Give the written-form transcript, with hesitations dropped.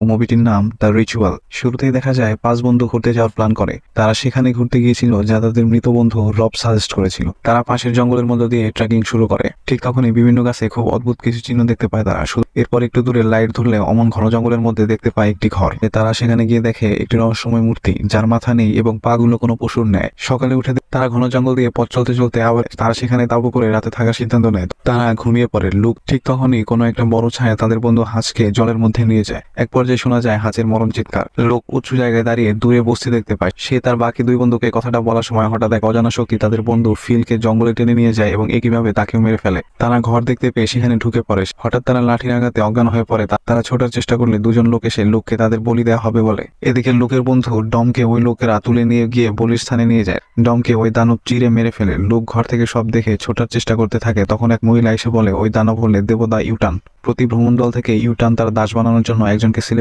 মুভিটির নাম the ritual. শুরুতেই দেখা যায় 5 বন্ধু ঘুরতে যাওয়ার প্ল্যান করে। তারা সেখানে ঘুরতে গিয়েছিল যা তাদের মৃত বন্ধু রব সাজেস্ট করেছিল। তারা পাশের জঙ্গলের মধ্য দিয়ে ট্রেকিং শুরু করে। ঠিক তখনই বিভিন্ন গাছে খুব অদ্ভুত কিছু চিহ্ন দেখতে পায় তারা। এরপর একটু দূরে লাইট ধরলে অমন ঘন জঙ্গলের মধ্যে দেখতে পায় একটি ঘর। তারা সেখানে গিয়ে দেখে একটি রহস্যময় মূর্তি যার মাথা নেই এবং পা গুলো কোনো পশুর নেয়। সকালে উঠে তারা ঘন জঙ্গল দিয়ে পথ চলতে চলতে আবার তারা সেখানে তাঁবু করে রাতে থাকার সিদ্ধান্ত নেয়। তারা ঘুমিয়ে পড়ে। লুক ঠিক তখনই কোনো একটা বড় ছায়া তাদের বন্ধু হাঁসকে জলের মধ্যে নিয়ে যায়। এক পর্যায়ে শোনা যায় হাঁসের মরণ চিৎকার। লোক উঁচু জায়গায় দাঁড়িয়ে দূরে বস্তি দেখতে পায়। সে তার বাকি 2 বন্ধুকে কথাটা বলার সময় হঠাৎ এক অজানা শক্তি তাদের বন্ধু ফিলকে জঙ্গলে টেনে নিয়ে যায় এবং একইভাবে তাকেও মেরে ফেলে। তারা ঘর দেখতে পেয়ে সেখানে ঢুকে পড়ে। হঠাৎ তারা লাঠির আঘাতে অজ্ঞান হয়ে পড়ে। তারা ছোটার চেষ্টা করলে 2 জন লোক এসে লোককে তাদের বলি দেওয়া হবে বলে। এদিকে লোকের বন্ধু ডমকে ওই লোকেরা তুলে নিয়ে গিয়ে বলির স্থানে নিয়ে যায়। ডমকে ওই দানব চিরে মেরে ফেলে। লোক ঘর থেকে সব দেখে ছোটার চেষ্টা করতে থাকে। তখন এক মহিলা এসে বলে ওই দানব হলে দেবতা ইউটান। প্রতি ভ্রমণ দল থেকে ইউটান তার দাস বানানোর জন্য একজনকে সিলেক্ট